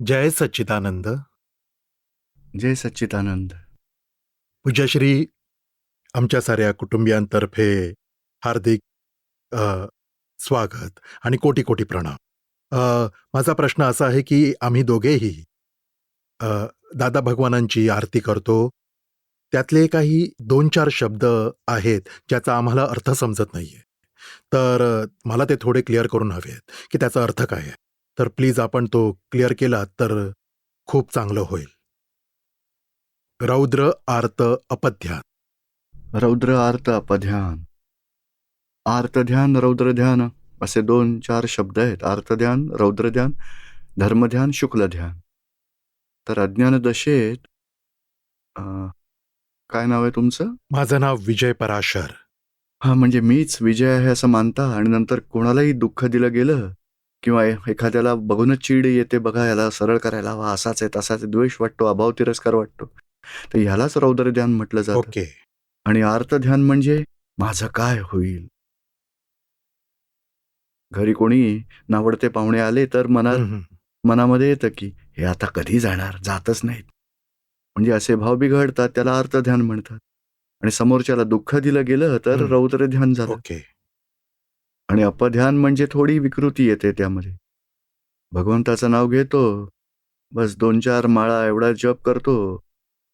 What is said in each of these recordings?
जय सच्चिदानंद. जय सच्चिदानंद. पूज्यश्री, आमच्या साऱ्या कुटुंबियांतर्फे हार्दिक अ, स्वागत आणि कोटी कोटी प्रणाम. माझा प्रश्न असा आहे की आम्ही दोघेही अ, दादा भगवानांची आरती करतो. त्यातले काही 2-4 शब्द आहेत ज्याचा आम्हाला अर्थ समजत नाहीये. तर मला ते थोडे क्लिअर करून हवे आहेत की त्याचा अर्थ काय आहे. तर प्लीज आपण तो क्लिअर केलात तर खूप चांगलं होईल. रौद्र आर्त अपध्यान. रौद्र आर्त अपध्यान. आर्तध्यान, रौद्रध्यान असे 2-4 शब्द आहेत. आर्तध्यान, रौद्रध्यान, धर्मध्यान, शुक्लध्यान. तर अज्ञान दशेत काय नाव आहे तुमचं? माझं नाव विजय पराशर. म्हणजे मीच विजय आहे असं मानता आणि नंतर कोणालाही दुःख दिलं गेलं किंवा एखाद्याला बघूनच चीड येते, बघा याला सरळ करायला हवा, असाच आहे तसाच आहे, द्वेष वाटतो, अभाव तिरस्कार वाटतो, तर ह्यालाच रौद्रध्यान म्हटलं जातं. ओके. आणि आर्तध्यान म्हणजे माझं काय होईल. घरी कोणी नावडते पाहुणे आले तर मनामध्ये येतं की हे आता कधी जाणार, जातच नाहीत. म्हणजे असे भाव बिघडतात, त्याला आर्तध्यान म्हणतात. आणि समोरच्याला दुःख दिलं गेलं तर रौद्रध्यान झालं. ओके. आणि अपध्यान म्हणजे थोडी विकृती येते त्यामध्ये. भगवंताचं नाव घेतो, बस 2-4 माळा एवढा जप करतो,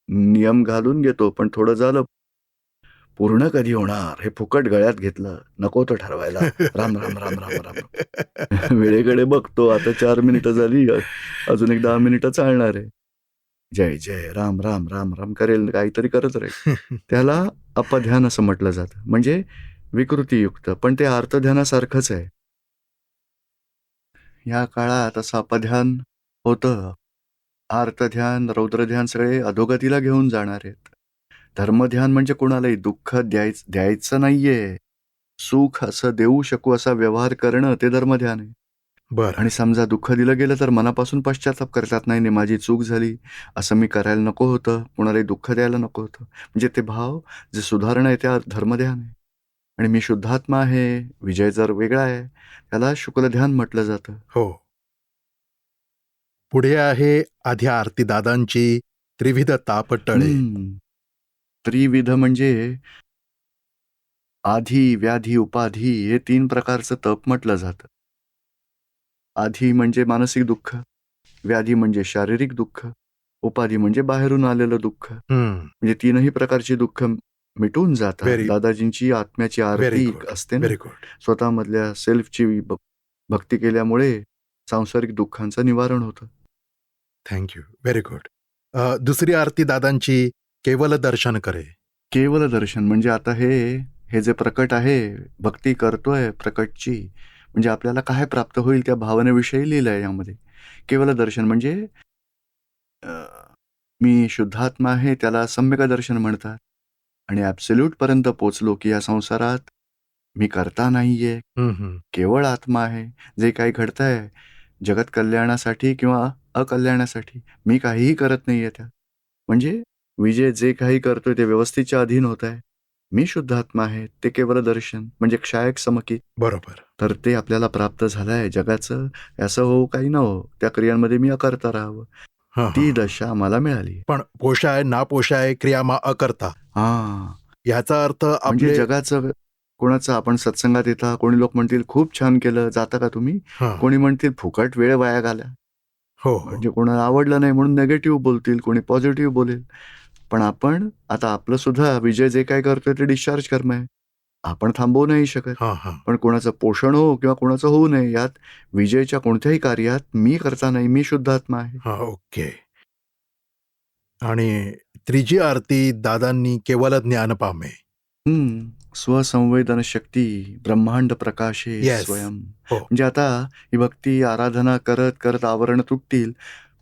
नियम घालून घेतो, पण थोडं झालं पूर्ण कधी होणार हे फुकट गळ्यात घेतलं, नको तो ठरवायला. राम राम राम राम राम. वेळेकडे बघतो, आता 4 मिनिटं झाली, अजून एक 10 मिनिटं चालणार आहे. जय जय राम राम राम राम करेल, काहीतरी करत राहील. त्याला अपध्यान असं म्हटलं जातं. म्हणजे विकृतीयुक्त, पण ते आर्तध्यानासारखंच आहे. या काळात असं अपध्यान होतं. आर्तध्यान, रौद्रध्यान सगळे अधोगतीला घेऊन जाणार आहेत. धर्मध्यान म्हणजे कुणालाही दुःख द्यायचं नाहीये, सुख असं देऊ शकू असा व्यवहार करणं, ते धर्मध्यान आहे. बरं. आणि समजा दुःख दिलं गेलं तर मनापासून पश्चाताप करतात, नाही नाही माझी चूक झाली, असं मी करायला नको होतं, कुणालाही दुःख द्यायला नको होतं. म्हणजे ते भाव जे सुधारणा आहे त्या धर्मध्यान आहे. आणि मी शुद्धात्मा आहे, विजय जर वेगळा आहे, त्याला शुक्लध्यान म्हटलं जातं. हो. पुढे आहे आधी आरती दादांची त्रिविध तापटळे. त्रिविध म्हणजे आधी, व्याधी, उपाधी हे 3 प्रकारचं तप म्हटलं जातं. आधी म्हणजे मानसिक दुःख, व्याधी म्हणजे शारीरिक दुःख, उपाधी म्हणजे बाहेरून आलेलं दुःख. म्हणजे 3ही प्रकारची दुःख मिटून जातात. दादाजींची आत्म्याची आरती असते ना, स्वतःमधल्या सेल्फची भक्ती केल्यामुळे सांसारिक दुःखांचं निवारण होतं. थँक्यू. Very good. दुसरी आरती दादांची केवल दर्शन करे. केवल दर्शन म्हणजे आता हे जे प्रकट आहे, भक्ती करतोय प्रकटची, म्हणजे आपल्याला काय प्राप्त होईल त्या भावनेविषयी लिहिलंय यामध्ये. केवल दर्शन म्हणजे मी शुद्धात्मा आहे, त्याला सम्यक दर्शन म्हणतात. आणि ॲब्सोल्यूट पर्यंत पोचलो की या संसारात मी करता नाहीये, केवळ आत्मा आहे. जे काही घडतंय जगत कल्याणासाठी किंवा अकल्याणासाठी, मी काहीही करत नाहीये त्यात. म्हणजे विजय जे काही करतोय ते व्यवस्थेच्या अधीन होत आहे. मी शुद्धात्मा आहे, ते केवळ दर्शन म्हणजे क्षायक समकित. बरोबर. तर ते आपल्याला प्राप्त झालंय. जगाचं असं हो काही न हो, त्या क्रियांमध्ये मी अकर्ता राहावं, ती दशा मला मिळाली. पण पोषाय ना पोषाय क्रियामा अकर्ता, याचा अर्थ म्हणजे जगाचं कोणाचं आपण सत्संगात येता, कोणी लोक म्हणतील खूप छान केलं, जाता का तुम्ही? कोणी म्हणतील फुकट वेळ वाया घाला. म्हणजे कोणाला आवडलं नाही म्हणून निगेटिव्ह बोलतील, कोणी पॉझिटिव्ह बोलेल. पण आपण आता आपलं सुद्धा विजय जे काय करतोय ते डिस्चार्ज कर्म आहे. आपण थांबवू नाही शकत. पण कोणाचं पोषण हो किंवा कोणाचं होऊ नये, यात विजयच्या कोणत्याही कार्यात मी करता नाही, मी शुद्धात्मा आहे. ओके. आणि त्रिजी आरती दादांनी केवल ज्ञान पामे. स्वसंवेदन शक्ती ब्रह्मांड प्रकाशे स्वयं. म्हणजे आता ही भक्ती आराधना करत करत आवरण तुटतील,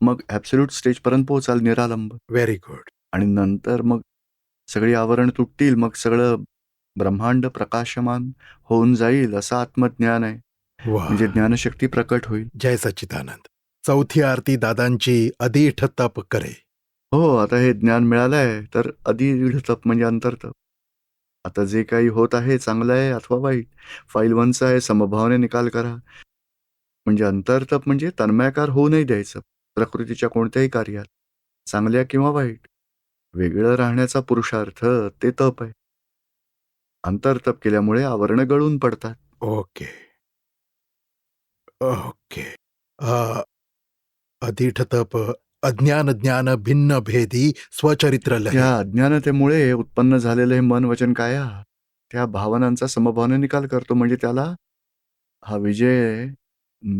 मग ॲब्सोल्यूट स्टेज पर्यंत पोहोचाल, निरालंब. Very good. आणि नंतर मग सगळी आवरण तुटतील, मग सगळं ब्रह्मांड प्रकाशमान होऊन जाईल, असं आत्मज्ञान आहे. म्हणजे ज्ञानशक्ती प्रकट होईल. जय सच्चिदानंद. चौथी आरती दादांची अदीठ तप करे. हो, आता हे ज्ञान मिळालंय तर अदीठ तप म्हणजे अंतरतप. आता जे काही होत आहे चांगलं आहे अथवा वाईट, फाईल 1चा आहे, समभावाने निकाल करा. म्हणजे अंतरतप म्हणजे तन्मयाकार होऊ नाही द्यायचं. प्रकृतीच्या कोणत्याही कार्यात, चांगल्या किंवा वाईट, वेगळं राहण्याचा पुरुषार्थ ते तप आहे. अंतरतप केल्यामुळे आवरणं गळून पडतात. ओके. ओके. अ, अदिठ तप, अज्ञान ज्ञान भिन्न भेदी स्वचरित्र लहे. या अज्ञानतेमुळे उत्पन्न झालेलं हे मन वचन काया त्या भावनांचा समभावाने निकाल करतो. म्हणजे त्याला हा विजय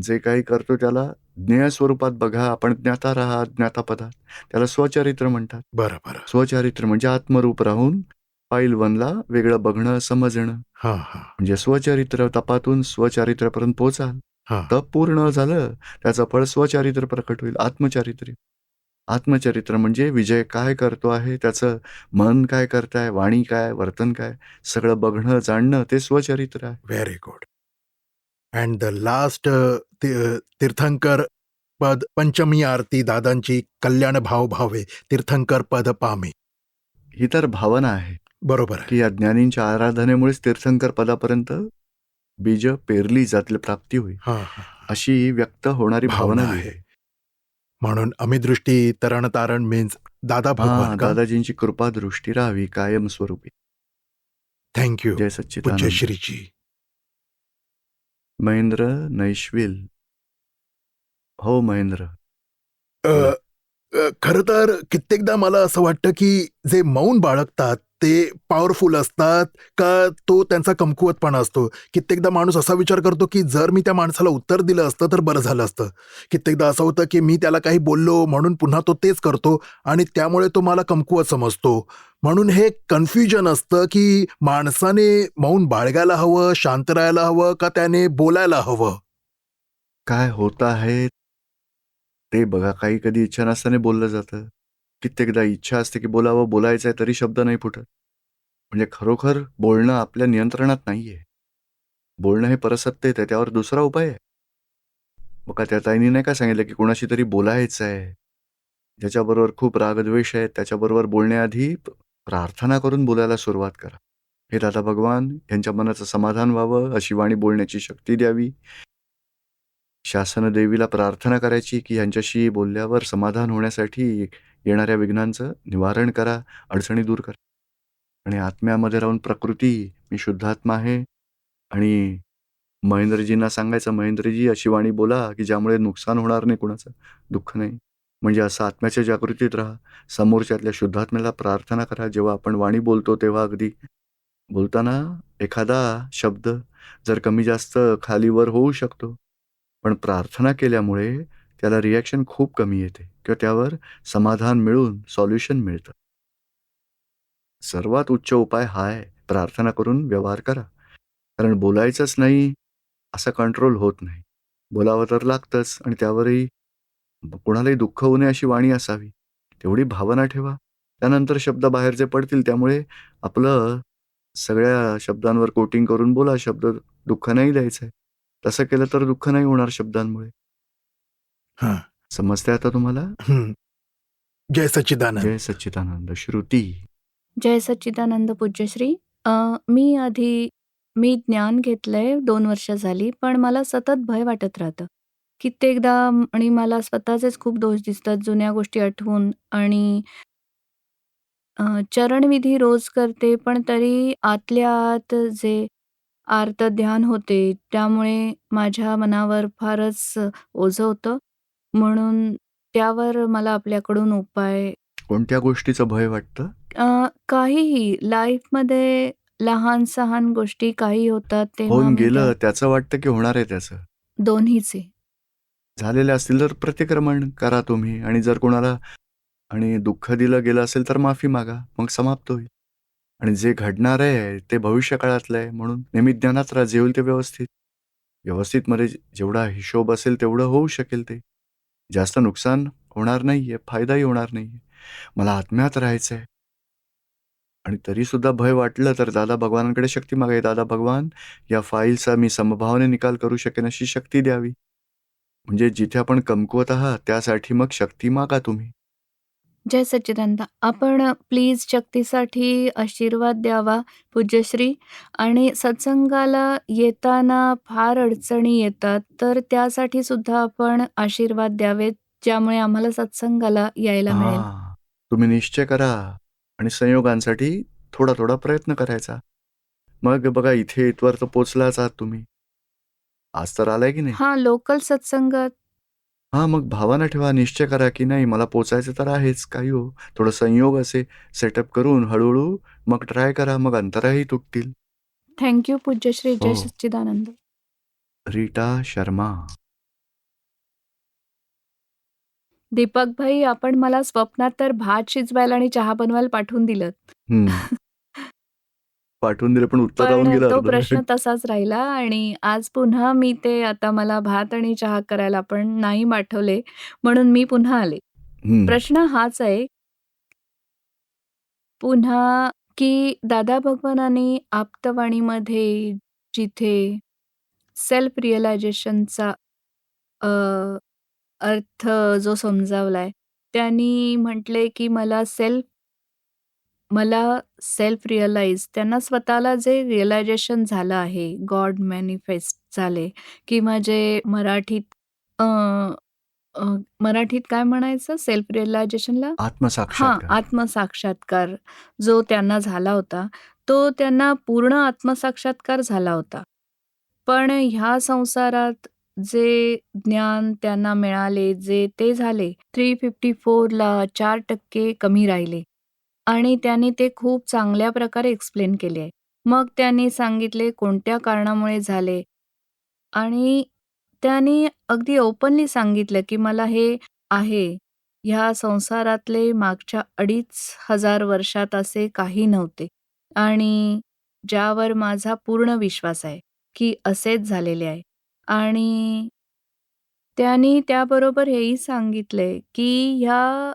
जे काही करतो त्याला ज्ञेय स्वरूपात बघा. आपण ज्ञाता राहा ज्ञातापदात. त्याला स्वचरित्र म्हणतात. बरं, बरं. स्वचरित्र म्हणजे आत्मरूप राहून पाईल वनला वेगळं बघणं, समजणं. हां, हां. म्हणजे स्वचरित्र तपातून स्वचारित्र्यापर्यंत पोहोचाल. हां. तप पूर्ण झालं, त्याचं फळ स्वचारित्र प्रकट होईल. आत्मचारित्र्य. आत्मचरित्र म्हणजे विजय काय करतो आहे, त्याचं मन काय करताय, वाणी काय, वर्तन काय, सगळं बघणं, जाणणं ते स्वचरित्र आहे. Very good. And the last तीर्थंकर पद पंचमी आरती दादांची कल्याण भाव भावे तीर्थंकर पद पामे. ही तर भावना आहे बरोबर आहे. की या ज्ञानींच्या आराधनेमुळेच तीर्थंकर पदापर्यंत बीज पेरली जातील, प्राप्ती होईल. हां, हां. अशी व्यक्त होणारी भावना आहे. म्हणून अमिदृष्टी तरण तारण मीन्स दादा भगवान का? दादाजींची कृपा दृष्टी राहावी कायम स्वरूपी. थँक्यू जय पूज्य सच्चिदानंद. श्रीजी. महेंद्र नैश्विल. हो महेंद्र. अ, खरं तर कित्येकदा मला असं वाटतं की जे मौन बाळगतात ते पॉवरफुल असतात का तो त्यांचा कमकुवतपणा असतो. कित्येकदा माणूस असा विचार करतो की जर मी त्या माणसाला उत्तर दिलं असतं तर बरं झालं असतं. कित्येकदा असं होतं की मी त्याला काही बोललो म्हणून पुन्हा तो तेच करतो आणि त्यामुळे तो मला कमकुवत समजतो. म्हणून हे कन्फ्युजन असतं की माणसाने मौन बाळगायला हवं, शांत राहायला हवं का त्याने बोलायला हवं. काय होत आहे ते बघा. काही कधी इच्छा नसताना बोललं जातं. कित्येकदा इच्छा असते की बोलावं, बोलायचं आहे तरी शब्द नाही फुटत. म्हणजे खरोखर बोलणं आपल्या नियंत्रणात नाहीये. बोलणं हे परसत्तेत आहे, त्यावर दुसरा उपाय आहे. बघा त्या ताईंनी नाही का सांगितलं की कोणाशी तरी बोलायचं आहे, ज्याच्याबरोबर खूप रागद्वेष आहे, त्याच्याबरोबर बोलण्याआधी प्रार्थना करून बोलायला सुरुवात करा. हे दादा भगवान यांच्या मनाचं समाधान व्हावं, अशी वाणी बोलण्याची शक्ती द्यावी. शासन देवीला प्रार्थना करायची की यांच्याशी बोलल्यावर समाधान होण्यासाठी येणाऱ्या विघ्नांचं निवारण करा, अडचणी दूर करा. आणि आत्म्यामध्ये राहून प्रकृती मी शुद्धात्मा आहे आणि महेंद्रजींना सांगायचं, महेंद्रजी अशी वाणी बोला की ज्यामुळे नुकसान होणार नाही, कुणाचं दुःख नाही. म्हणजे असं आत्म्याच्या जागृतीत राहा. समोरच्यातल्या शुद्धात्म्याला प्रार्थना करा. जेव्हा आपण वाणी बोलतो तेव्हा अगदी बोलताना एखादा शब्द जर कमी जास्त खालीवर होऊ शकतो, पण प्रार्थना केल्यामुळे त्याला रिॲक्शन खूप कमी येते किंवा त्यावर समाधान मिळून सॉल्युशन मिळतं. सर्वात उच्च उपाय हा आहे. प्रार्थना करून व्यवहार करा. कारण बोलायचंच नाही असा कंट्रोल होत नाही. बोलावं तर लागतंच आणि त्यावरही कोणालाही दुःख होऊ नये अशी वाणी असावी. तेवढी भावना ठेवा. त्यानंतर शब्द बाहेर जे पडतील त्यामुळे आपलं सगळ्या शब्दांवर कोटिंग करून बोला. शब्द दुःख नाही द्यायचंय. तसं केलं तर दुःख नाही होणार शब्दांमुळे. हां. समजतंय आता तुम्हाला? हं. जय सच्चिदानंद. जय सच्चिदानंद. श्रुती. जय सच्चिदानंद पूज्यश्री. मी ज्ञान घेतलंय 2 वर्ष झाली, पण मला सतत भय वाटत राहतं. कित्येकदा आणि मला स्वतःचेच खूप दोष दिसतात जुन्या गोष्टी आठवून आणि चरणविधी रोज करते, पण तरी आतल्या आत जे आर्त ध्यान होते, त्यामुळे माझ्या मनावर फारच ओझं होतं. म्हणून त्यावर मला आपल्याकडून उपाय कोणत्या गोष्टीचं भय वाटतं? काहीही लाईफमध्ये लहान-सहान गोष्टी काही होतात तेव्हा होऊन मी गेलं त्याचं वाटतं की होणार आहे त्याचं? दोन्हीचे. झालेले असतील तर प्रतिक्रमण करा तुम्ही आणि जर कोणाला आणि दुःख दिलं गेलं असेल तर माफी मागा. मग समाप्त होईल. आणि जे घडणार आहे ते भविष्य काळातलं आहे म्हणून नेहमी ज्ञानात राहा. जे होईल ते व्यवस्थित. व्यवस्थितमध्ये जेवढा हिशोब असेल तेवढं होऊ शकेल ते. जास्त नुकसान होणार नाहीये, फायदाही होणार नाहीये. मला आत्म्यात राहायचंय. आणि तरीसुद्धा भय वाटलं तर दादा भगवानांकडे शक्ती मागावी. दादा भगवान या फाईलचा मी समभावाने निकाल करू शकेन अशी शक्ती द्यावी. म्हणजे जिथे आपण कमकुवत आहात त्यासाठी मग शक्ती मागा तुम्ही. जय सच्चिदानंद. आपण प्लीज शक्तीसाठी आशीर्वाद द्यावा पूज्यश्री. आणि सत्संगाला येताना फार अडचणी येतात, तर त्यासाठी सुद्धा आपण आशीर्वाद द्यावेत. ज्यामुळे आम्हाला सत्संगाला यायला मिळेल. हां. तुम्ही निश्चय करा आणि संयोगांसाठी थोडा-थोडा प्रयत्न करायचा. मग बघा इथे इथवर तर पोहोचलाच आहात तुम्ही. आज तर आलाय की नाही? हां, लोकल सत्संगात हां, मग भावना ठेवा, निश्चय करा, की नाही मला पोचायचं तर आहेच, काही हो. थोडं संयोग असे सेटअप करून हळू-हळू मग ट्राय करा, मग अंतराही तुटतील. थँक यू पूज्यश्री जय हो. सच्चिदानंद. रीटा शर्मा. दीपक भाई, आपण मला स्वप्नात तर भात शिजवायला आणि चहा बनवायला पाठवून दिलंत. हं. पाठवून दिलं पण उत्तर राहून पण गेलं तो अर्धवट. प्रश्न तसाच राहिला आणि आज पुन्हा मी ते आता मला भात आणि चहा करायला पण नाही पाठवले, म्हणून मी पुन्हा आले. हं. प्रश्न हाच आहे पुन्हा, की दादा भगवानांनी आप्तवाणीमध्ये जिथे सेल्फ रिअलायझेशनचा अ, अर्थ जो समजावलाय, त्यांनी म्हटलंय, की मला सेल्फ रिअलाईज त्यांना स्वतःला जे रिअलायझेशन झालं आहे, गॉड मॅनिफेस्ट झाले किंवा जे अ, अ, मराठीत काय म्हणायचं सेल्फ रिअलायझेशनला? हां, आत्मसाक्षात्कार. आत्मसाक्षात्कार जो त्यांना झाला होता, तो त्यांना पूर्ण आत्मसाक्षात्कार झाला होता. पण ह्या संसारात जे ज्ञान त्यांना मिळाले, जे ते झाले, 354 ला 4% कमी राहिले आणि त्यांनी ते खूप चांगल्या प्रकारे एक्सप्लेन केले आहे. मग त्यांनी सांगितले कोणत्या कारणामुळे झाले आणि त्यांनी अगदी ओपनली सांगितलं, की मला हे आहे. ह्या संसारातले मागच्या 2,500 वर्षात असे काही नव्हते आणि ज्यावर माझा पूर्ण विश्वास आहे, की असेच झालेले आहे. आणि त्यांनी त्याबरोबर हेही सांगितलंय, की ह्या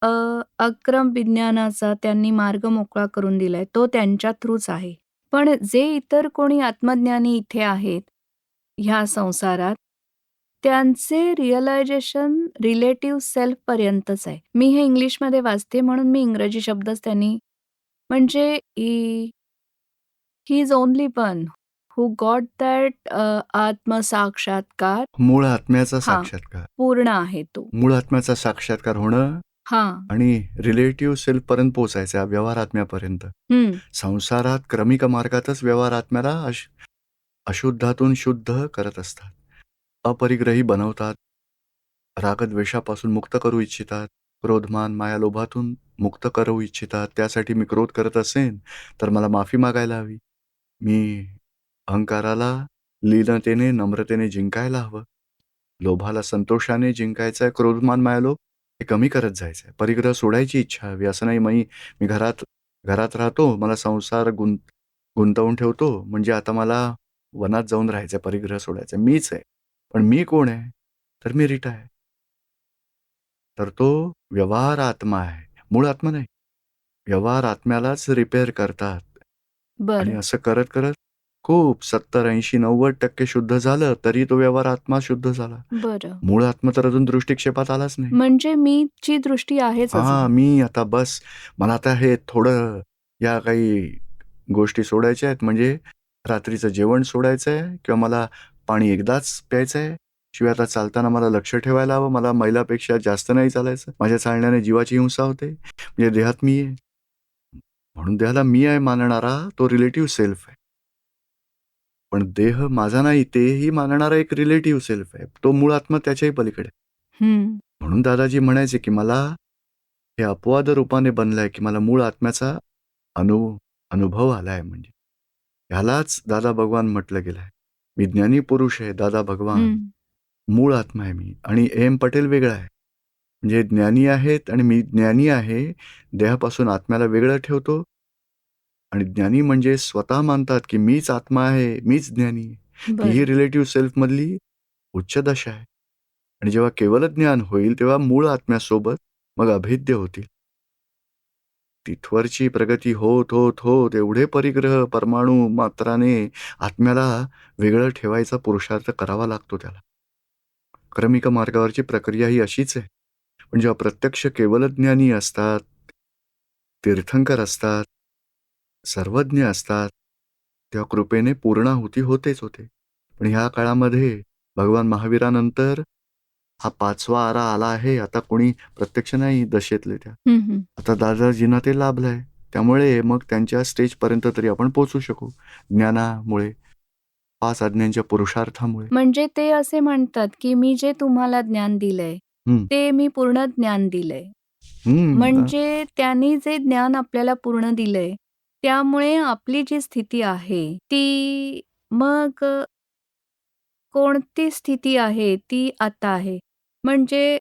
अ, अक्रम विज्ञानाचा त्यांनी मार्ग मोकळा करून दिलाय. तो त्यांच्या थ्रूच आहे. पण जे इतर कोणी आत्मज्ञानी इथे आहेत, ह्या संसारात, त्यांचे रिअलायझेशन रिलेटिव्ह सेल्फपर्यंतच आहे. मी हे इंग्लिशमध्ये वाचते म्हणून मी इंग्रजी शब्दच त्यांनी म्हणजे he is only one who got that आत्मसाक्षात्कार. मूळ आत्म्याचा हां, साक्षात्कार. पूर्ण आहे तो. मूळ आत्म्याचा साक्षात्कार होणं हां. आणि रिलेटिव्ह सेल्फपर्यंत पोहोचायचं व्यवहार आत्म्यापर्यंत. हं. संसारात क्रमिक मार्गातच व्यवहार आत्म्याला अशुद्धातून शुद्ध करत असतात. अपरिग्रही बनवतात. रागद्वेषापासून मुक्त करू इच्छितात. क्रोधमान माया लोभातून मुक्त करू इच्छितात. त्यासाठी मी क्रोध करत असेन, तर मला माफी मागायला हवी. मी अहंकाराला लीनतेने, नम्रतेने जिंकायला हवं. लोभाला संतोषाने जिंकायचंय. क्रोधमान मायालोभ हे कमी करत जायचंय. परिग्रह सोडायची इच्छा हवी. असं नाही मी घरात राहतो, मला संसार गुंतवून ठेवतो, म्हणजे आता मला वनात जाऊन राहायचंय, परिग्रह सोडायचा. मीच आहे. पण मी कोण आहे? तर मी रीटा आहे. तर तो व्यवहार आत्मा आहे. मूळ आत्मा नाही. व्यवहार आत्म्यालाच रिपेअर करतात. आणि बरं, असं करत खूप 70, 80, 90% शुद्ध झालं, तरी तो व्यवहार आत्मा शुद्ध झाला. बरं. मूळ आत्मा तर अजून दृष्टिक्षेपात आलाच नाही. म्हणजे मीची दृष्टी आहेच अजून. मी आता बस मला आता हे थोडं या काही गोष्टी सोडायच्या आहेत, म्हणजे रात्रीचं जेवण सोडायचं आहे किंवा मला पाणी एकदाच प्यायचं आहे. शिवाय आता चालताना मला लक्ष ठेवायला हवं. मला मैलापेक्षा जास्त नाही चालायचं. माझ्या चालण्याने जीवाची हिंसा होते. म्हणजे देहात मी आहे. म्हणून देहाला मी आहे मानणारा तो रिलेटिव्ह सेल्फ आहे. पण देह माझा नाही तेही मानणारा एक रिलेटिव्ह सेल्फ आहे. तो मूळ आत्मा त्याच्याही पलीकडे. हं. म्हणून दादाजी म्हणायचे, की मला हे अपवाद रूपाने बनलंय, की मला मूळ आत्म्याचा अनुभव आलाय म्हणजे. ह्यालाच दादा भगवान म्हटलं गेलंय. मी ज्ञानी पुरुष आहे, दादा भगवान. हं. मूळ आत्मा आहे मी आणि एम पटेल वेगळा आहे. म्हणजे ज्ञानी आहेत आणि मी ज्ञानी आहे. देहापासून आत्म्याला वेगळं ठेवतो आणि ज्ञानी म्हणजे स्वतः मानतात, की मीच आत्मा आहे, मीच ज्ञानी आहे. ती ही बरं. रिलेटिव्ह सेल्फमधली उच्च दशा आहे. आणि जेव्हा केवल ज्ञान होईल, तेव्हा मूळ आत्म्यासोबत मग अभेद्य होतील. तिथवरची प्रगती होत एवढे परिग्रह परमाणू मात्राने आत्म्याला वेगळं ठेवायचा पुरुषार्थ करावा लागतो त्याला. क्रमिक मार्गावरची प्रक्रिया ही अशीच आहे. पण जेव्हा प्रत्यक्ष केवलज्ञानी असतात, तीर्थंकर असतात, सर्वज्ञ असतात, तेव्हा कृपेने पूर्णाहुती होतेच होते. पण ह्या काळामध्ये भगवान महावीरानंतर हा 5वा आरा आला आहे. आता कोणी प्रत्यक्ष नाही दशेतले त्या. हं, हं. आता दादाजींना ते लाभलंय. त्यामुळे मग त्यांच्या स्टेजपर्यंत तरी आपण पोहोचू शकू. ज्ञानामुळे, 5 आज्ञांच्या पुरुषार्थामुळे. म्हणजे ते असे म्हणतात, की मी जे तुम्हाला ज्ञान दिलंय, हं. ते मी पूर्ण ज्ञान दिलंय. हं. म्हणजे त्यांनी जे ज्ञान आपल्याला पूर्ण दिलंय, त्यामुळे आपली जी स्थिती आहे, ती मग कोणती स्थिती आहे, ती आता आहे. म्हणजे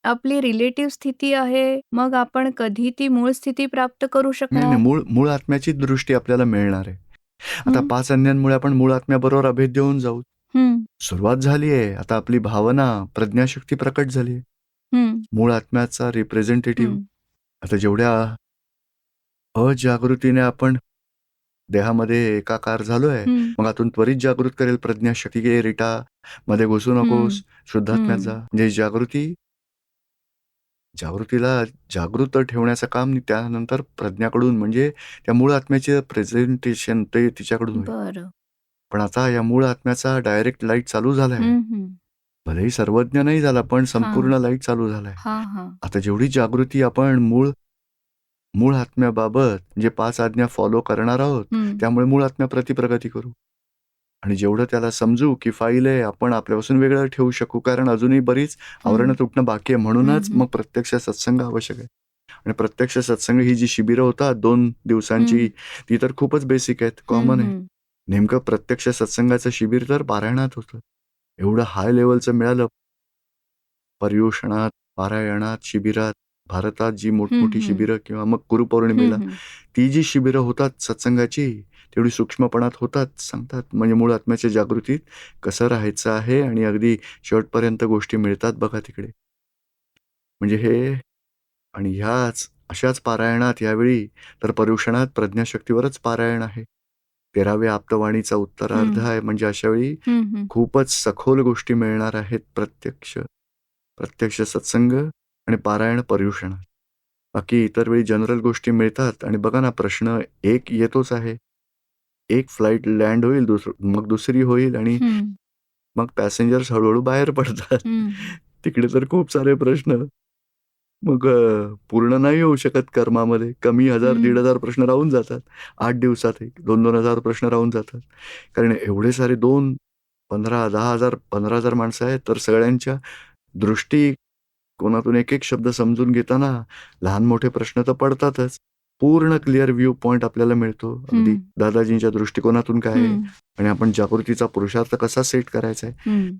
आपली रिलेटिव्ह स्थिती आहे, मग आपण कधी ती मूळ स्थिती प्राप्त करू नाही, शकणार? नाही. मूळ आत्म्याची दृष्टी आपल्याला मिळणार आहे. आता हं, 5 आज्ञांमुळे आपण मूळ आत्म्याबरोबर अभेद्य होऊन जाऊ. हं, सुरुवात झाली आहे. आता आपली भावना, प्रज्ञाशक्ती प्रकट झाली आहे. हं, मूळ आत्म्याचा रिप्रेझेंटेटिव्ह. हं, आता जेवढ्या अजागृतीने आपण देहामध्ये एकाकार झालोय, हं, मग आतून त्वरित जागृत करेल प्रज्ञाशक्ती, की "रिटा, मध्ये घुसू नकोस, हं, शुद्धात्म्यात जा." हं. म्हणजे जागृतीला जागृत ठेवण्याचं काम त्यानंतर प्रज्ञाकडून म्हणजे त्या मूळ आत्म्याचे प्रेझेंटेशन ते तिच्याकडून होईल. बरं. पण आता या मूळ आत्म्याचा डायरेक्ट लाईट चालू झालाय. हं, हं. भलेही सर्वज्ञ नाही झाला, पण हां. संपूर्ण लाईट चालू झालाय. हां, हां. आता जेवढी जागृती आपण मूळ मूळ आत्म्याबाबत म्हणजे 5 आज्ञा फॉलो करणार आहोत, हं, त्यामुळे मूळ आत्म्याप्रती प्रगती करू. आणि जेवढं त्याला समजू, की फाईल आहे, आपण आपल्यापासून वेगळं ठेवू शकू. कारण अजूनही बरीच आवरणं हं, तुटणं बाकी आहे. हं, म्हणूनच हं, मग प्रत्यक्ष सत्संग आवश्यक आहे. आणि प्रत्यक्ष सत्संग ही जी शिबिरं होतात 2 दिवसांची, हं, ती तर खूपच बेसिक आहेत, हं, कॉमन आहे. हं. नेमकं प्रत्यक्ष सत्संगाचं शिबिर तर पारायणात होतं. एवढं हाय लेव्हलचं मिळालं. पर्युषणात, पारायणात, शिबिरात, भारतात जी हं, मोठमोठी हं. शिबिरं किंवा मग हं, गुरुपौर्णिमेला, हं. ती जी शिबिरं होतात सत्संगाची, तेवढी सूक्ष्मपणात होतात, सांगतात. म्हणजे मूळ आत्म्याच्या जागृतीत कसं राहायचं आहे आणि अगदी शेवटपर्यंत गोष्टी मिळतात बघा तिकडे. म्हणजे हे आणि अशाच पारायणात यावेळी तर पर्युषणात प्रज्ञाशक्तीवरच पारायण आहे. 13व्या आप्तवाणीचा उत्तरार्ध हं, आहे. म्हणजे अशावेळी हं, हं. खूपच सखोल गोष्टी मिळणार आहेत प्रत्यक्ष सत्संग आणि पारायण पर्युषणात. बाकी इतर वेळी जनरल गोष्टी मिळतात आणि बघा ना प्रश्न एक येतोच आहे. एक फ्लाइट लँड होईल, मग दुसरी होईल आणि हं, मग पॅसेंजर्स हळू बाहेर पडतात. हं, तिकडे तर खूप सारे प्रश्न. मग पूर्ण नाही होऊ शकत कर्मामध्ये. कमी 1000, हं. 1,500 प्रश्न राहून जातात. 8 दिवसात 2-2 हजार प्रश्न राहून जातात. कारण एवढे सारे 2, 15, 10,000, 15,000 माणसं आहेत, तर सगळ्यांच्या दृष्टिकोनातून एक-एक शब्द समजून घेताना लहान-मोठे प्रश्न तर पडतातच. पूर्ण क्लिअर व्ह्यू पॉइंट आपल्याला मिळतो. अगदी हं, दादाजींच्या दृष्टिकोनातून काय आहे हं, आणि आपण जागृतीचा पुरुषार्थ कसा सेट करायचा आहे, हं.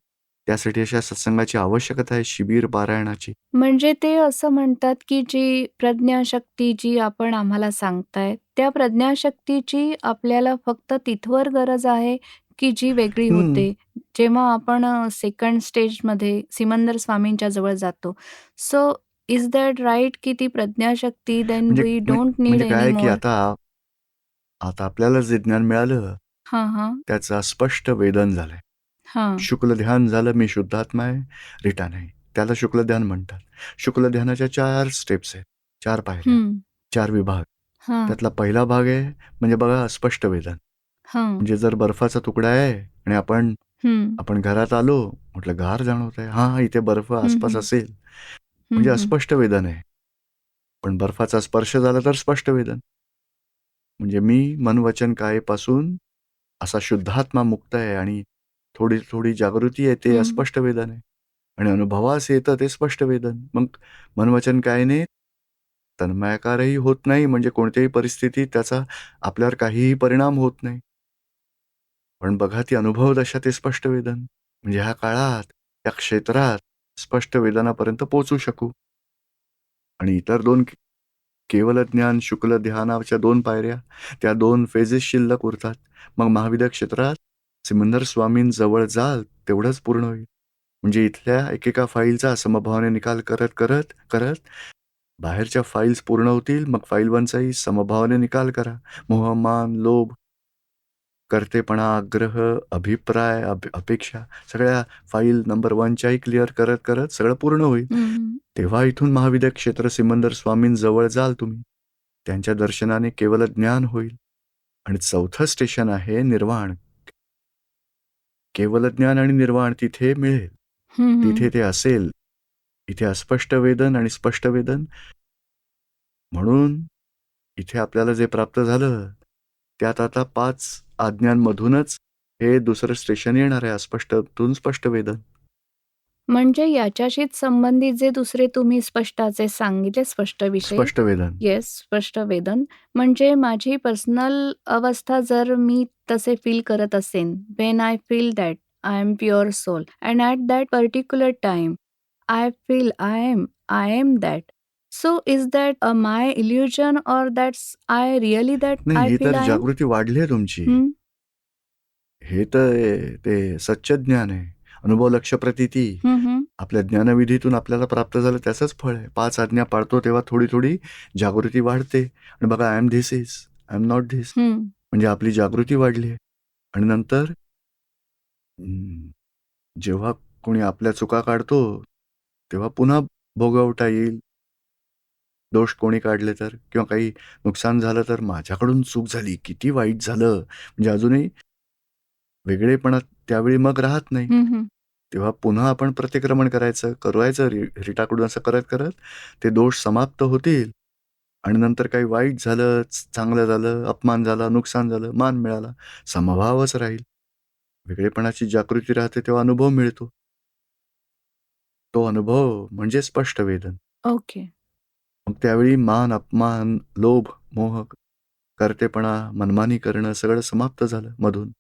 त्यासाठी अशा सत्संगाची आवश्यकता आहे, शिबिर, पारायणाची. म्हणजे ते असं म्हणतात, की जी प्रज्ञाशक्ती जी आपण आम्हाला सांगताय, त्या प्रज्ञाशक्तीची आपल्याला फक्त तिथवर गरज आहे, की जी वेगळी हं. होते, जेव्हा आपण सेकंड स्टेजमध्ये सिमंदर स्वामींच्या जवळ जातो. सो इज दॅट राइट, की ती प्रज्ञाशक्ती देन म्हणजे वी म्हणजे डोंट नीड म्हणजे काय एनी आहे, की मोर? आता आता आपल्याला जे ज्ञान मिळालं, हां, हां. त्याचं स्पष्ट वेदन झालंय. हां. शुक्ल ध्यान झालं, मी शुद्धात्मा आहे, रिटा नाही. त्याला शुक्ल ध्यान म्हणतात. शुक्ल ध्यानाच्या 4 स्टेप्स आहेत, 4 पायऱ्या, हं. 4 विभाग. हां, त्यातला पहिला भाग आहे म्हणजे बघा स्पष्ट वेदन. हां. म्हणजे जर बर्फाचा तुकडा आहे आणि आपण हं. आपण घरात आलो, म्हटलं गार जाणवत आहे. हां, इथे बर्फ हं, आसपास हं. असेल. हं, म्हणजे हं. अस्पष्ट वेदन आहे. पण बर्फाचा स्पर्श झाला तर स्पष्ट वेदन. म्हणजे मी मन, वचन, कायेपासून असा शुद्धात्मा मुक्त आहे आणि थोडी-थोडी जागृती आहे ते हं. अस्पष्ट वेदन आहे. आणि अनुभवास येतं ते स्पष्ट वेदन. मग मन, वचन, कायाने तन्मयाकारही होत नाही म्हणजे कोणत्याही परिस्थितीत त्याचा आपल्यावर काहीही परिणाम होत नाही. पण बघा ती अनुभव दशा ते स्पष्ट वेदन. म्हणजे ह्या काळात, या क्षेत्रात स्पष्ट वेदनापर्यंत पोहोचू शकू. आणि इतर 2 केवल ज्ञान, शुक्ल ध्यानाच्या 2 पायऱ्या, त्या 2 फेजेस शिल्लक उरतात. मग महाविद्या क्षेत्रात सिमंदर स्वामींजवळ जाल तेवढंच पूर्ण होईल. म्हणजे इथल्या एकेका फाईलचा समभावाने निकाल करत बाहेरच्या फाईल्स पूर्ण होतील. मग फाईल 1 चाही समभावाने निकाल करा. मोह, मान, लोभ, कर्तेपणा, आग्रह, अभिप्राय, अपेक्षा सगळ्या फाईल नंबर 1 च्याही क्लिअर करत सगळं पूर्ण होईल. हं, तेव्हा इथून महाविद्या क्षेत्र सिमंदर स्वामींजवळ जाल तुम्ही. त्यांच्या दर्शनाने केवल ज्ञान होईल. आणि 4थं स्टेशन आहे निर्वाण. केवल ज्ञान आणि निर्वाण तिथे मिळेल. हं, हं. तिथे ते असेल. इथे अस्पष्ट वेदन आणि स्पष्ट वेदन. म्हणून इथे आपल्याला जे प्राप्त झालं, त्यात आता 5 आज्ञांमधूनच हे दुसरं स्टेशन येणार आहे, अस्पष्टतून स्पष्ट वेदन. म्हणजे याच्याशीच संबंधित जे दुसरे तुम्ही स्पष्टाचे सांगितले स्पष्ट विषय स्पष्ट वेदन. येस, स्पष्ट वेदन. म्हणजे माझी पर्सनल अवस्था जर मी तसे फील करत असेन, when I feel that I am pure soul and at that particular time I feel I am that. So is that my illusion or that's I really that नाही, आय ही feel तर I am? जागृती वाढली आहे तुमची. हे तर ते सच्च ज्ञान आहे. अनुभव, लक्ष, प्रतीती. आपल्या ज्ञानविधीतून आपल्याला प्राप्त झालं त्याचंच फळ आहे. 5 आज्ञा पाळतो तेव्हा थोडी-थोडी जागृती वाढते. आणि बघा, I am this is, I am not this. म्हणजे आपली जागृती वाढली आहे. आणि नंतर जेव्हा कोणी आपल्या चुका काढतो, तेव्हा पुन्हा भोगवता येईल. दोष कोणी काढले तर, किंवा काही नुकसान झालं तर, माझ्याकडून चूक झाली, किती वाईट झालं. म्हणजे अजूनही वेगळेपणा त्यावेळी मग राहत नाही. तेव्हा पुन्हा आपण प्रतिक्रमण करायचं रिटाकडून असं करत ते दोष समाप्त होतील. आणि नंतर काही वाईट झालं, चांगलं झालं, अपमान झाला, नुकसान झालं, मान मिळाला, समभावच राहील. वेगळेपणाची जागृती राहते तेव्हा अनुभव मिळतो. तो अनुभव म्हणजे स्पष्ट वेदन. ओके. मग त्यावेळी मान, अपमान, लोभ, मोह, कर्तेपणा, मनमानी करणं सगळं समाप्त झालं मधून.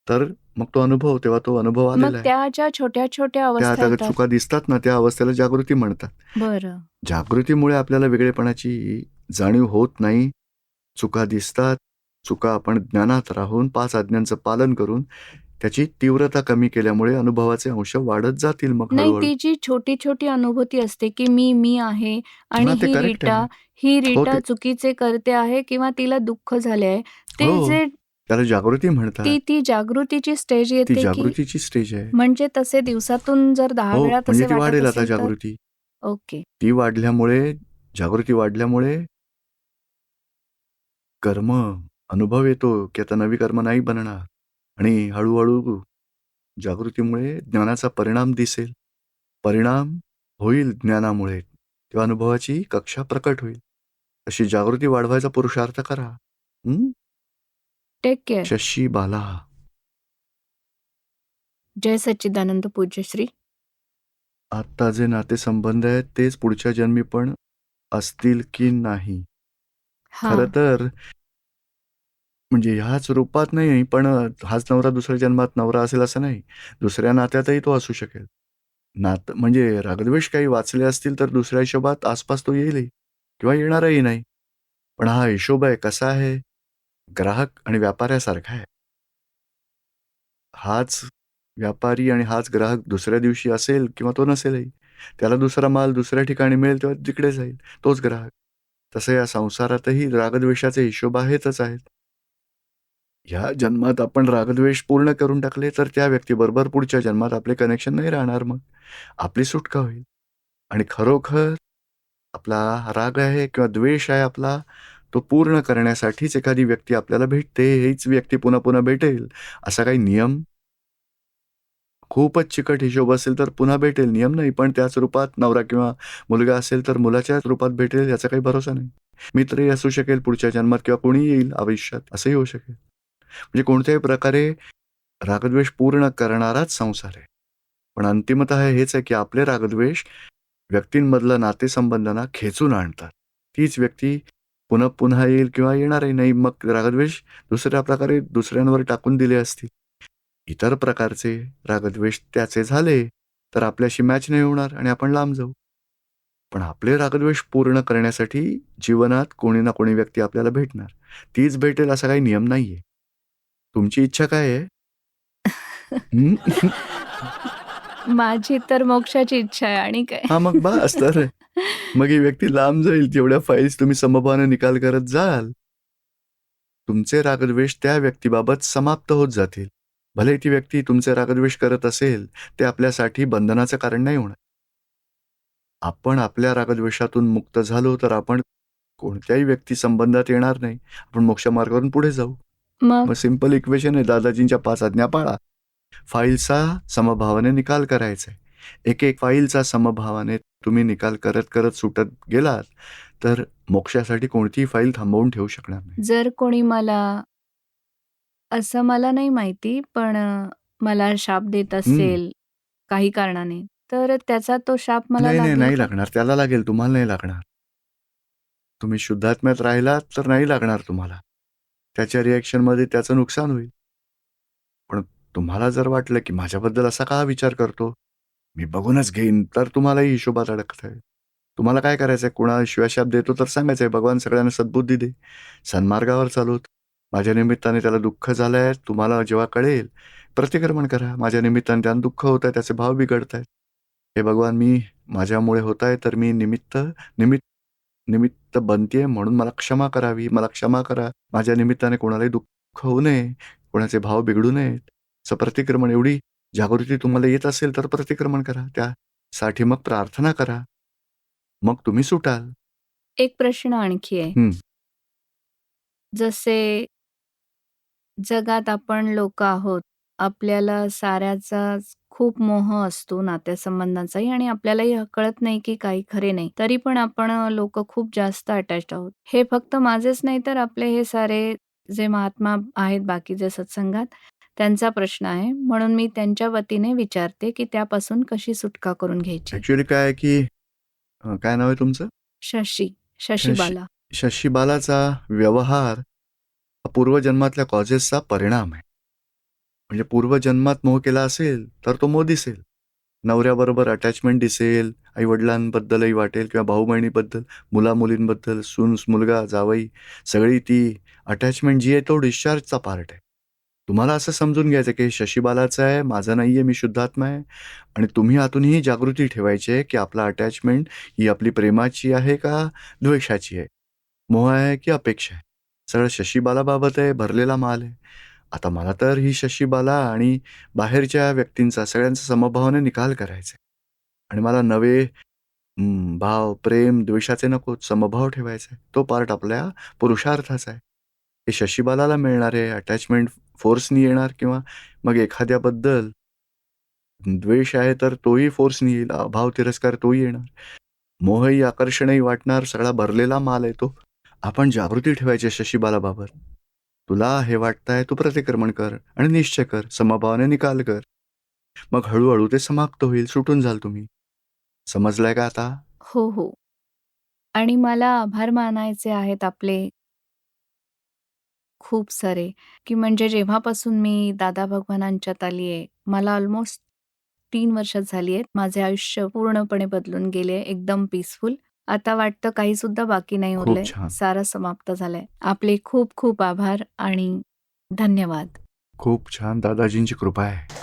तर मग तो अनुभव, तेव्हा तो अनुभव मग आलेला आहे. त्या ज्या छोट्या-छोट्या त्या अवस्था आता येतात. चुका दिसतात ना, त्या अवस्थेला जागृती म्हणतात. बरं. जागृतीमुळे आपल्याला वेगळेपणाची जाणीव होत नाही. चुका दिसतात. चुका आपण ज्ञानात राहून 5 आज्ञांचं पालन करून त्याची तीव्रता कमी केल्यामुळे अनुभवाचे अंश वाढत जातील मग नाही, हळूहळू. ती जी छोटी-छोटी अनुभूती असते, की मी आहे आणि हां, ते ही करेक्ट आहे. ही हो, रीटा ते चुकीचे करते आहे किंवा तिला दुःख झाले आहे. ते हो, जे त्याला जागृती म्हणतात. ती जागृतीची स्टेज ती येते, की जागृतीची स्टेज आहे. म्हणजे तसे दिवसातून जर 10 हो, वेळा म्हणजे तसे ती वाटत वाढेल आता असेल तर? जागृती. ओके. ती वाढल्यामुळे, जागृती वाढल्यामुळे कर्म, अनुभव येतो, की आता नवी कर्म नाही बनणार. आणि हळूहळू जागृतीमुळे ज्ञानाचा परिणाम दिसेल. परिणाम होईल ज्ञानामुळे. तेव्हा अनुभवाची कक्षा प्रकट होईल. अशी जागृती वाढवायचा पुरुषार्थ करा. Take care. शशी बाला. जय सच्चिदानंद पूज्य श्री. आत्ता जे नातेसंबंध आहेत तेच पुढच्या जन्मी पण असतील की नाही? खरं हां. तर म्हणजे ह्याच रूपात नाही, पण हाच नवरा दुसऱ्या जन्मात नवरा असेल असं नाही. दुसऱ्या नात्यातही तो असू शकेल. नातं म्हणजे रागद्वेष काही वाचले असतील तर दुसऱ्या हिशोबात आसपास तो येईलही किंवा येणारही नाही. पण हा हिशोब आहे कसा आहे? ग्राहक आणि व्यापाऱ्यासारखा आहे. हाच व्यापारी आणि हाच ग्राहक दुसऱ्या दिवशी असेल किंवा तो नसेलही. त्याला दुसरा माल दुसऱ्या ठिकाणी मिळेल तेव्हा तिकडे जाईल तोच ग्राहक. तसं या संसारातही रागद्वेषाचे हिशोब आहेतच आहेत. ह्या जन्मात आपण रागद्वेष पूर्ण करून टाकले तर त्या व्यक्तीबरोबर पुढच्या जन्मात आपले कनेक्शन नाही राहणार मग. आपली सुटका होईल. आणि खरोखर आपला राग आहे किंवा द्वेष आहे आपला, तो पूर्ण करण्यासाठीच एखादी व्यक्ती आपल्याला भेटते. हीच व्यक्ती पुन्हा-पुन्हा भेटेल असा काही नियम, खूपच चिकट हिशोब असेल तर पुन्हा भेटेल, नियम नाही. पण त्याच रूपात नवरा किंवा मुलगा असेल तर मुलाच्याच रूपात भेटेल याचा काही भरोसा नाही. मित्रही असू शकेल पुढच्या जन्मात किंवा कोणीही येईल आयुष्यात असंही होऊ शकेल. म्हणजे कोणत्याही प्रकारे रागद्वेष पूर्ण करणाराच संसार आहे. पण अंतिमतः हेच आहे की आपले रागद्वेष व्यक्तींमधलं नातेसंबंधांना खेचून आणतात. तीच व्यक्ती पुन्हा-पुन्हा येईल किंवा येणारही नाही. मग रागद्वेष दुसऱ्या प्रकारे दुसऱ्यांवर टाकून दिले असतील. इतर प्रकारचे रागद्वेष त्याचे झाले तर आपल्याशी मॅच नाही होणार आणि आपण लांब जाऊ. पण आपले रागद्वेष पूर्ण करण्यासाठी जीवनात कोणी ना कोणी व्यक्ती आपल्याला भेटणार. तीच भेटेल असा काही नियम नाहीये. तुमची इच्छा काय आहे? माझी तर मोक्षाची इच्छा आहे आणि काय. हां, मग बास तर. मग ही व्यक्ती लांब जाईल. जेवढ्या फाईल्स तुम्ही समभावाने निकाल करत जाल, तुमचे रागद्वेष त्या व्यक्तीबाबत समाप्त होत जातील. भले ती व्यक्ती तुमचे रागद्वेष करत असेल, ते आपल्यासाठी बंधनाचं कारण नाही होणार. आपण आपल्या रागद्वेषातून मुक्त झालो तर आपण कोणत्याही व्यक्ती संबंधात येणार नाही. आपण मोक्षमार्गावरून पुढे जाऊ. मग मग सिंपल इक्वेशन आहे, दादाजींच्या 5 आज्ञा पाळा. फाईलचा समभावाने निकाल करायचा आहे. एक एक फाईलचा समभावाने तुम्ही निकाल करत करत सुटत गेलात तर मोक्षासाठी कोणतीही फाईल थांबवून ठेवू शकणार नाही. जर कोणी असं मला नाही माहिती, पण मला शाप देत असेल काही कारणाने, तर त्याचा तो शाप मला नाही, नाही, लागेल नाही का? लागणार. त्याला लागेल, तुम्हाला नाही लागणार. तुम्ही शुद्धात्म्यात राहिलात तर नाही लागणार तुम्हाला. त्याच्या रिएक्शनमध्ये त्याचं नुकसान होईल. पण तुम्हाला जर वाटलं, की माझ्याबद्दल असा का विचार करतो? मी बघूनच घेईन, तर तुम्हालाही हिशोबात अडकताय. तुम्हाला काय करायचंय? कुणाला शिव्याशाप देतो तर सांगायचंय, भगवान सगळ्यांना सद्बुद्धी दे. सन्मार्गावर चालवत. माझ्या निमित्ताने त्याला दुःख झालंय, तुम्हाला जेव्हा कळेल, प्रतिक्रमण करा. माझ्या निमित्ताने त्यांना दुःख होतंय, त्याचे भाव बिघडतायत. हे भगवान, मी माझ्यामुळे होतंय, तर मी निमित्त निमित्त बनतेय म्हणून मला क्षमा करावी. मला क्षमा करा. माझ्या निमित्ताने कोणालाही दुःख होऊ नये, कोणाचे भाव बिघडू नयेत. असं प्रतिक्रमण, एवढी जागृती तुम्हाला येत असेल तर प्रतिक्रमण करा. त्यासाठी मग प्रार्थना करा. मग तुम्ही सुटाल. एक प्रश्न आणखी आहे. हं. जसे जगात आपण लोकं आहोत. आपल्याला साऱ्याचाच खूप मोह असतो नातेसंबंधाचाही आणि आपल्यालाही कळत नाही की काही खरे नाही. तरी पण आपण लोकं खूप जास्त अटॅच्ड आहोत. हे फक्त माझेच नाही तर आपले हे सारे जे महात्मा आहेत बाकीचे सत्संगात, त्यांचा प्रश्न आहे. म्हणून मी त्यांच्या वतीने विचारते की त्यापासून कशी सुटका करून घ्यायची? ॲक्चुअली काय आहे, की काय नाव आहे तुमचं? शशी, शशी शशी बाला. शशीबालाचा व्यवहार हा पूर्वजन्मातल्या कॉजेसचा परिणाम आहे. म्हणजे पूर्वजन्मात मोह केला असेल, तर तो मोह दिसेल. नवऱ्याबरोबर अटॅचमेंट दिसेल, आई-वडिलांबद्दलही वाटेल किंवा भाऊ-बहिणीबद्दल, मुला-मुलींबद्दल, मुलगा, जावई, सगळी ती अटॅचमेंट जी आहे तो डिस्चार्जचा पार्ट आहे. तुम्हाला असं समजून घ्यायचं की हे शशीबालाचं आहे, माझं नाहीये, मी शुद्धात्मा आहे आणि तुम्ही आतूनही जागृती ठेवायची आहे की आपला अटॅचमेंट ही आपली प्रेमाची आहे का द्वेषाची आहे? मोह आहे की अपेक्षा आहे? सगळं शशीबालाबाबत आहे, भरलेला माल आहे. आता मला तर ही शशीबाला आणि बाहेरच्या व्यक्तींचा सगळ्यांचा समभावाने निकाल करायचा आहे. आणि मला नवे भाव, प्रेम, द्वेषाचे नकोत, समभाव ठेवायचा आहे. तो पार्ट आपल्या पुरुषार्थाचा आहे. हे शशीबालाला मिळणारे अटॅचमेंट फोर्सनी येणार किंवा मग एखाद्याबद्दल द्वेष आहे तर तोही फोर्सनी येईल, भाव तिरस्कार तोही येणार. मोहही आकर्षणही वाटणार, सगळा भरलेला माल आहे तो. आपण जागृती ठेवायची शशीबालाबाबत. तुला हे वाटतंय, तू प्रतिक्रमण कर आणि निश्चय कर, समभावाने निकाल कर. मग हळू ते समाप्त होईल, सुटून जाल तुम्ही. समजलंय का आता? हो, हो. आणि मला आभार मानायचे आहेत आपले खूप सारे, की म्हणजे जेव्हापासून मी दादा भगवानांच्यात आली आहे, मला ऑलमोस्ट 3 वर्ष झाली आहेत. माझे आयुष्य पूर्णपणे बदलून गेले, एकदम पीसफुल. आता वाटतं काहीसुद्धा बाकी नाही खूप उरलंय. छान. सारं समाप्त झालंय. आपले खूप खूप आभार आणि धन्यवाद. खूप छान. दादाजींची कृपा आहे.